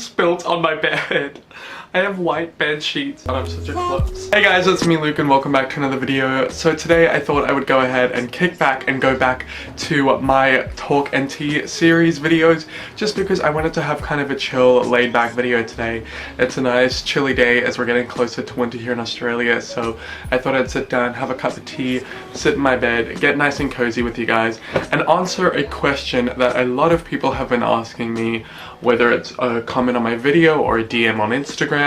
spilt on my bed. I have white bed sheets and I'm such a klutz. Hey guys, it's me Luke and welcome back to another video. So today I thought I would go ahead and kick back and go back to my Talk and Tea series videos just because I wanted to have kind of a chill, laid back video today. It's a nice chilly day as we're getting closer to winter here in Australia, so I thought I'd sit down, have a cup of tea, sit in my bed, get nice and cozy with you guys and answer a question that a lot of people have been asking me, whether it's a comment on my video or a DM on Instagram,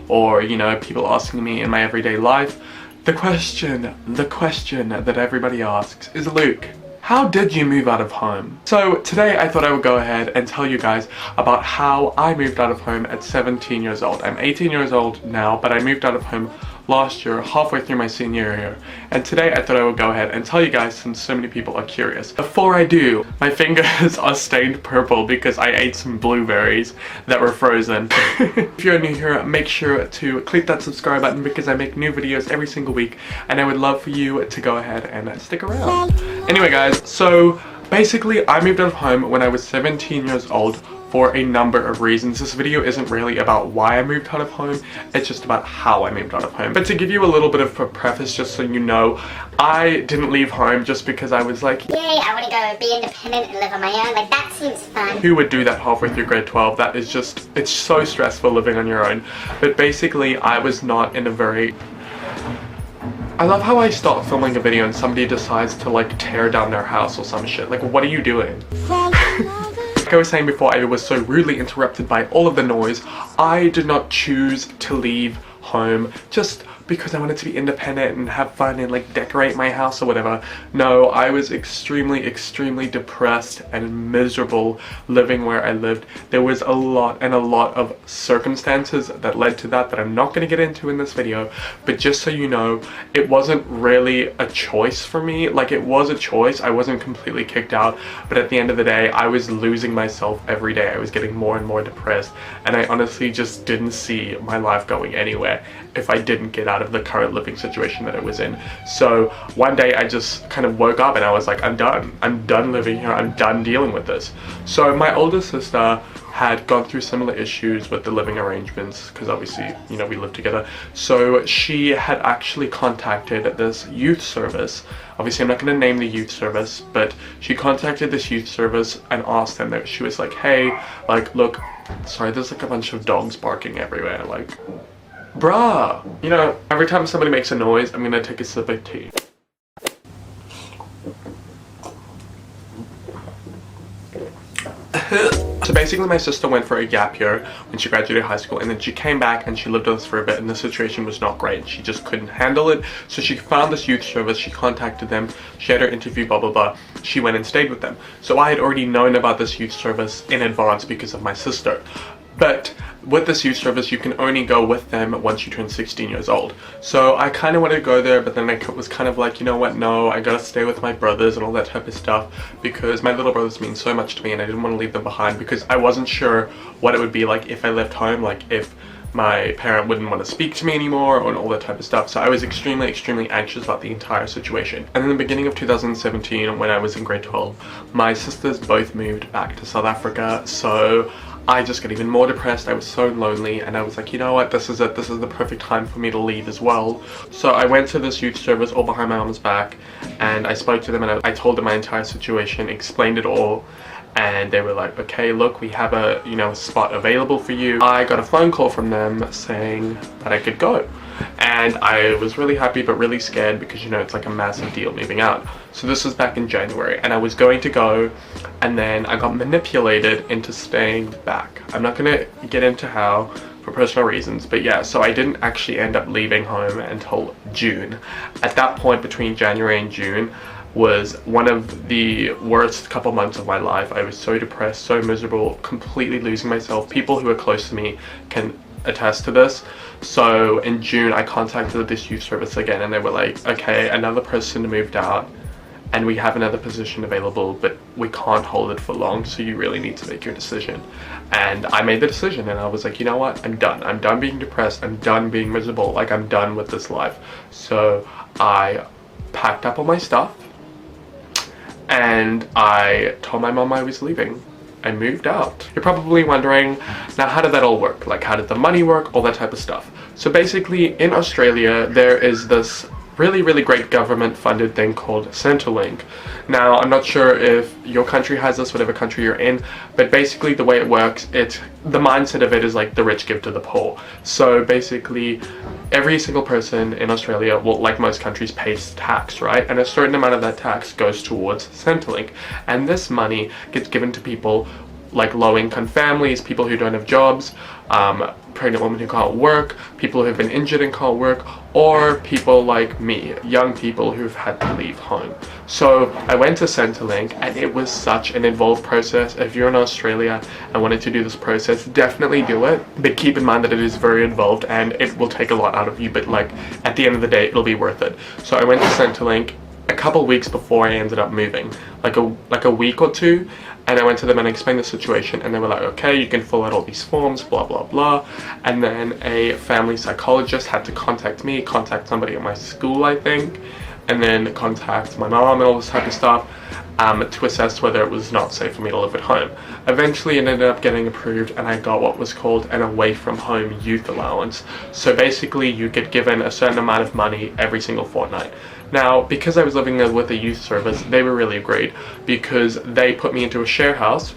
or you know, people asking me in my everyday life. The question that everybody asks is, Luke, how did you move out of home? So today I thought I would go ahead and tell you guys about how I moved out of home at 17 years old. I'm 18 years old now, but I moved out of home last year, halfway through my senior year. And today I thought I would go ahead and tell you guys since so many people are curious. Before I do, my fingers are stained purple because I ate some blueberries that were frozen. If you're new here, make sure to click that subscribe button because I make new videos every single week and I would love for you to go ahead and stick around. Anyway guys, so basically I moved out of home when I was 17 years old for a number of reasons. This video isn't really about why I moved out of home, it's just about how I moved out of home. But to give you a little bit of a preface, just so you know, I didn't leave home just because I was like, yay, I want to go be independent and live on my own, like that seems fun. Who would do that halfway through grade 12? That is just, it's so stressful living on your own. But basically, I was not in a very... I love how I start filming a video and somebody decides to like tear down their house or some shit. Like, what are you doing? Like I was saying before, I was so rudely interrupted by all of the noise. I did not choose to leave home just because I wanted to be independent and have fun and like decorate my house or whatever. No, I was extremely depressed and miserable living where I lived. There was a lot of circumstances that led to that I'm not going to get into in this video, but just so you know, it wasn't really a choice for me. Like, it was a choice, I wasn't completely kicked out, but at the end of the day I was losing myself every day. I was getting more and more depressed and I honestly just didn't see my life going anywhere if I didn't get out of the current living situation that I was in. So one day I just kind of woke up and I was like, I'm done living here, I'm done dealing with this. So my older sister had gone through similar issues with the living arrangements because obviously, you know, we live together. So she had actually contacted this youth service. Obviously I'm not going to name the youth service, but she contacted this youth service and asked them that she was like, hey, like, look, sorry, there's like a bunch of dogs barking everywhere, like, bruh, you know, every time somebody makes a noise, I'm gonna take a sip of tea. So basically my sister went for a gap year when she graduated high school, and then she came back and she lived with us for a bit, and the situation was not great. She just couldn't handle it. So she found this youth service, she contacted them, she had her interview, blah blah blah. She went and stayed with them. So I had already known about this youth service in advance because of my sister. But with this youth service, you can only go with them once you turn 16 years old. So I kind of wanted to go there, but then I was kind of like, you know what, no, I gotta stay with my brothers and all that type of stuff because my little brothers mean so much to me and I didn't want to leave them behind because I wasn't sure what it would be like if I left home, like if my parent wouldn't want to speak to me anymore and all that type of stuff. So I was extremely anxious about the entire situation. And in the beginning of 2017, when I was in grade 12, my sisters both moved back to South Africa, so I just got even more depressed. I was so lonely and I was like, you know what, this is it, this is the perfect time for me to leave as well. So I went to this youth service all behind my mom's back and I spoke to them and I told them my entire situation, explained it all, and they were like, okay, look, we have a, you know, spot available for you. I got a phone call from them saying that I could go. And I was really happy but really scared because, you know, it's like a massive deal moving out. So this was back in January and I was going to go and then I got manipulated into staying back. I'm not going to get into how for personal reasons, but yeah, so I didn't actually end up leaving home until June. At that point, between January and June, was one of the worst couple months of my life. I was so depressed, so miserable, completely losing myself. People who are close to me can attest to this. So in June I contacted this youth service again and they were like, okay, another person moved out and we have another position available, but we can't hold it for long, so you really need to make your decision. And I made the decision and I was like, you know what, I'm done being depressed, I'm done being miserable, like I'm done with this life. So I packed up all my stuff and I told my mom I was leaving. I moved out. You're probably wondering, now how did that all work? Like, how did the money work? All that type of stuff. So basically, in Australia, there is this really great government funded thing called Centrelink. Now, I'm not sure if your country has this, whatever country you're in, but basically the way it works, the mindset of it is like the rich give to the poor. So basically, every single person in Australia will, like most countries, pays tax, right? And a certain amount of that tax goes towards Centrelink. And this money gets given to people like low-income families, people who don't have jobs, pregnant women who can't work, people who have been injured and can't work, or people like me, young people who've had to leave home. So I went to Centrelink, and it was such an involved process. If you're in Australia and wanted to do this process, definitely do it, but keep in mind that it is very involved and it will take a lot out of you, but like at the end of the day, it'll be worth it. So I went to Centrelink a couple weeks before I ended up moving, like a week or two, and I went to them and explained the situation, and they were like, okay, you can fill out all these forms, blah blah blah. And then a family psychologist had to contact me, contact somebody at my school, I think, and then contact my mom and all this type of stuff, to assess whether it was not safe for me to live at home. Eventually it ended up getting approved, and I got what was called an away from home youth allowance. So basically you get given a certain amount of money every single fortnight. Now, because I was living there with a youth service, they were really great because they put me into a share house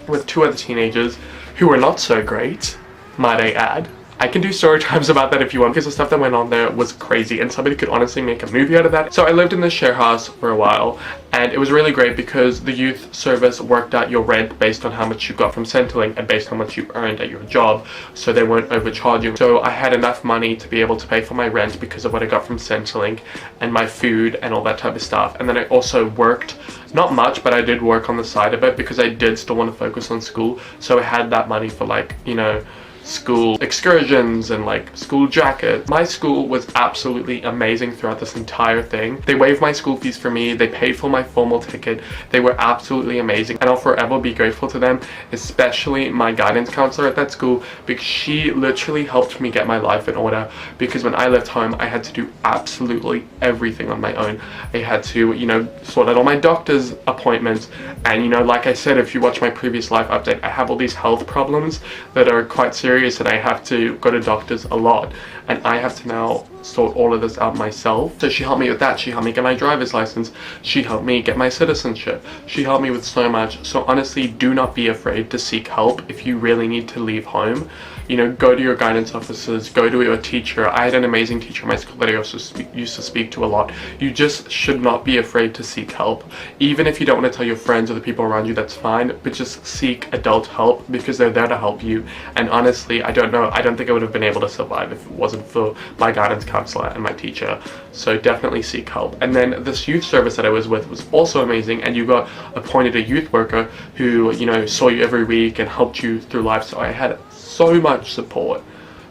with 2 other teenagers who were not so great, might I add. I can do story times about that if you want, because the stuff that went on there was crazy and somebody could honestly make a movie out of that. So I lived in this share house for a while, and it was really great because the youth service worked out your rent based on how much you got from Centrelink and based on how much you earned at your job, so they weren't overcharging. So I had enough money to be able to pay for my rent because of what I got from Centrelink and my food and all that type of stuff. And then I also worked, not much, but I did work on the side of it because I did still want to focus on school. So I had that money for, like, you know, school excursions and like school jackets. My school was absolutely amazing throughout this entire thing. They waived my school fees for me, they paid for my formal ticket, they were absolutely amazing, and I'll forever be grateful to them, especially my guidance counselor at that school, because she literally helped me get my life in order. Because when I left home, I had to do absolutely everything on my own. I had to, you know, sort out all my doctor's appointments, and you know, like I said, if you watch my previous life update, I have all these health problems that are quite serious, and I have to go to doctors a lot, and I have to now sort all of this out myself. So she helped me with that. She helped me get my driver's license, she helped me get my citizenship, she helped me with so much. So honestly, do not be afraid to seek help if you really need to leave home. You know, go to your guidance officers, go to your teacher. I had an amazing teacher in my school that I also used to speak to a lot. You just should not be afraid to seek help. Even if you don't want to tell your friends or the people around you, that's fine, but just seek adult help because they're there to help you. And honestly, I don't think I would have been able to survive if it wasn't for my guidance counselor and my teacher. So definitely seek help. And then this youth service that I was with was also amazing, and you got appointed a youth worker who, you know, saw you every week and helped you through life. So I had so much support.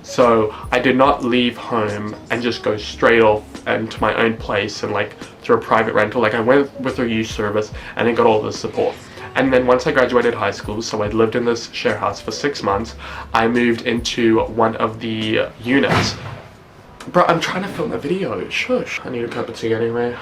So I did not leave home and just go straight off into my own place and like through a private rental. Like I went with a youth service and then got all this support. And then once I graduated high school, so I'd lived in this share house for 6 months, I moved into one of the units. Bro, I'm trying to film a video, shush. I need a cup of tea anyway.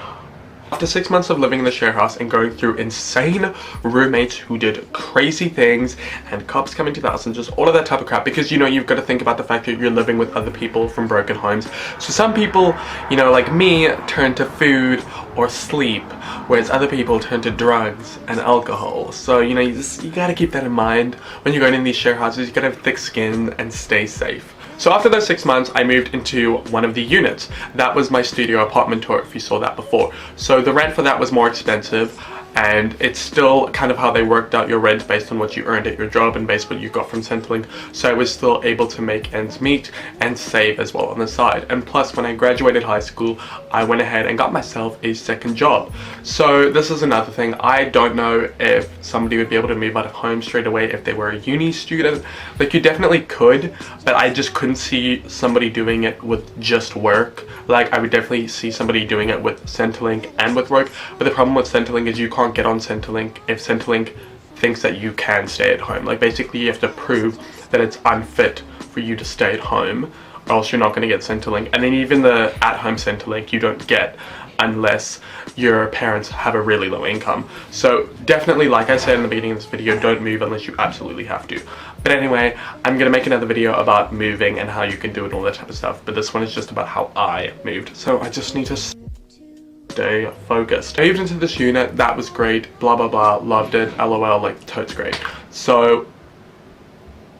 After 6 months of living in the share house and going through insane roommates who did crazy things and cops coming to the house and just all of that type of crap, because you know, you've got to think about the fact that you're living with other people from broken homes. So some people, you know, like me, turn to food or sleep, whereas other people turn to drugs and alcohol. So you know, you gotta keep that in mind when you're going in these share houses. You gotta have thick skin and stay safe. So after those 6 months, I moved into one of the units. That was my studio apartment tour, if you saw that before. So the rent for that was more expensive, and it's still kind of how they worked out your rent based on what you earned at your job and based on what you got from Centrelink. So I was still able to make ends meet and save as well on the side. And plus, when I graduated high school, I went ahead and got myself a second job. So this is another thing. I don't know if somebody would be able to move out of home straight away if they were a uni student. Like, you definitely could, but I just couldn't see somebody doing it with just work. Like, I would definitely see somebody doing it with Centrelink and with work. But the problem with Centrelink is you can't get on Centrelink if Centrelink thinks that you can stay at home. Like, basically you have to prove that it's unfit for you to stay at home, or else you're not going to get Centrelink. And then even the at-home Centrelink you don't get unless your parents have a really low income. So definitely, like I said in the beginning of this video, don't move unless you absolutely have to. But anyway, I'm gonna make another video about moving and how you can do it and all that type of stuff, but this one is just about how I moved. So I just need to stay focused. I moved into this unit, that was great, blah blah blah, loved it, lol, like totes great. So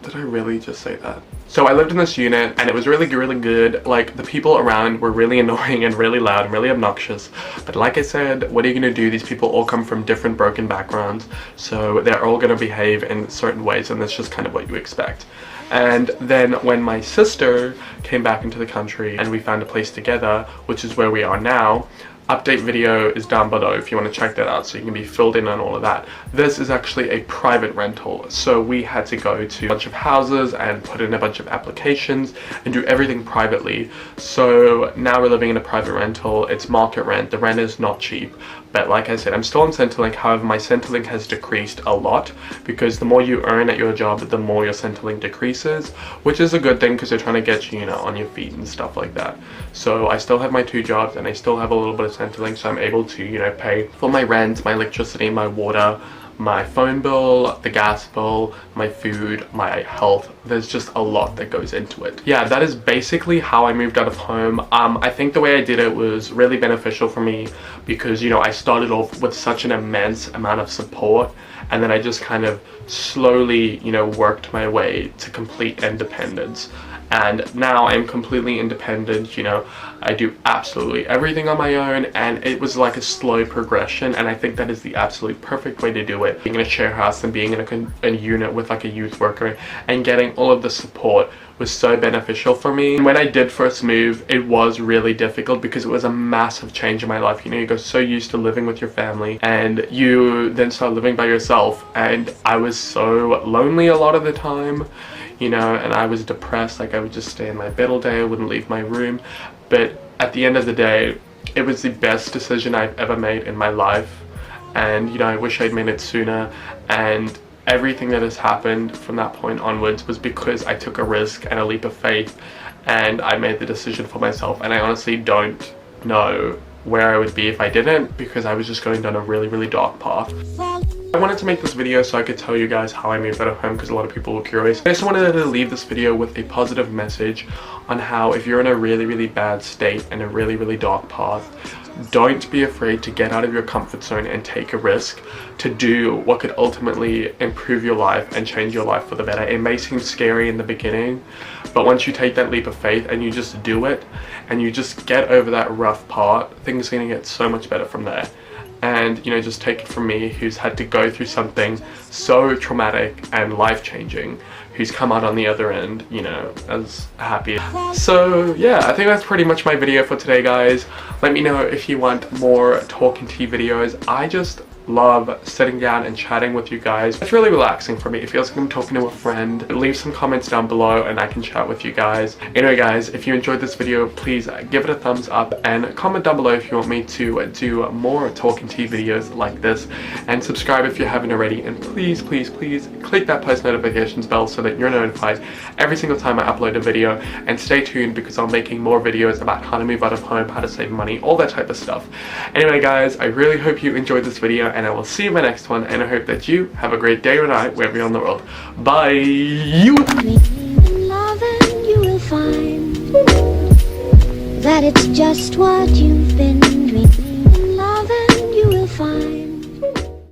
did I really just say that? So I lived in this unit and it was really good. Like, the people around were really annoying and really loud and really obnoxious, but like I said, what are you gonna do? These people all come from different broken backgrounds, so they're all gonna behave in certain ways, and that's just kind of what you expect. And then when my sister came back into the country and we found a place together, which is where we are now, update video is down below if you want to check that out so you can be filled in on all of that. This is actually a private rental, so we had to go to a bunch of houses and put in a bunch of applications and do everything privately. So now we're living in a private rental. It's market rent. The rent is not cheap, but like I said, I'm still on Centrelink. However, my Centrelink has decreased a lot because the more you earn at your job, the more your Centrelink decreases, which is a good thing because they're trying to get you, on your feet and stuff like that. So I still have my 2 jobs and I still have a little bit of Centrelink, so I'm able to, pay for my rent, my electricity, my water, my phone bill, the gas bill, my food, my health. There's just a lot that goes into it. Yeah, that is basically how I moved out of home. I think the way I did it was really beneficial for me because, I started off with such an immense amount of support, and then I just kind of slowly, worked my way to complete independence. And now I'm completely independent. I do absolutely everything on my own, and it was like a slow progression, and I think that is the absolute perfect way to do it. Being in a share house and being in a unit with like a youth worker and getting all of the support was so beneficial for me. When I did first move, it was really difficult because it was a massive change in my life. You go so used to living with your family and you then start living by yourself, and I was so lonely a lot of the time, and I was depressed. Like, I would just stay in my bed all day, I wouldn't leave my room. But at the end of the day, it was the best decision I've ever made in my life, and I wish I'd made it sooner. And everything that has happened from that point onwards was because I took a risk and a leap of faith, and I made the decision for myself. And I honestly don't know where I would be if I didn't, because I was just going down a really dark path. I wanted to make this video so I could tell you guys how I moved out of home, because a lot of people were curious. I just wanted to leave this video with a positive message on how, if you're in a really bad state and a really dark path, don't be afraid to get out of your comfort zone and take a risk to do what could ultimately improve your life and change your life for the better. It may seem scary in the beginning, but once you take that leap of faith and you just do it and you just get over that rough part, things are going to get so much better from there. And just take it from me, who's had to go through something so traumatic and life-changing, who's come out on the other end, as happy. So yeah, I think that's pretty much my video for today, guys. Let me know if you want more talking tea videos. I just love sitting down and chatting with you guys. It's really relaxing for me. It feels like I'm talking to a friend. Leave some comments down below and I can chat with you guys. Anyway guys, if you enjoyed this video, please give it a thumbs up and comment down below if you want me to do more talking tea videos like this, and subscribe if you haven't already, and please click that post notifications bell so that you're notified every single time I upload a video. And stay tuned because I'm making more videos about how to move out of home, how to save money, all that type of stuff. Anyway guys, I really hope you enjoyed this video, and I will see you in my next one, and I hope that you have a great day or night wherever you're in the world. Bye! You will find that it's just what you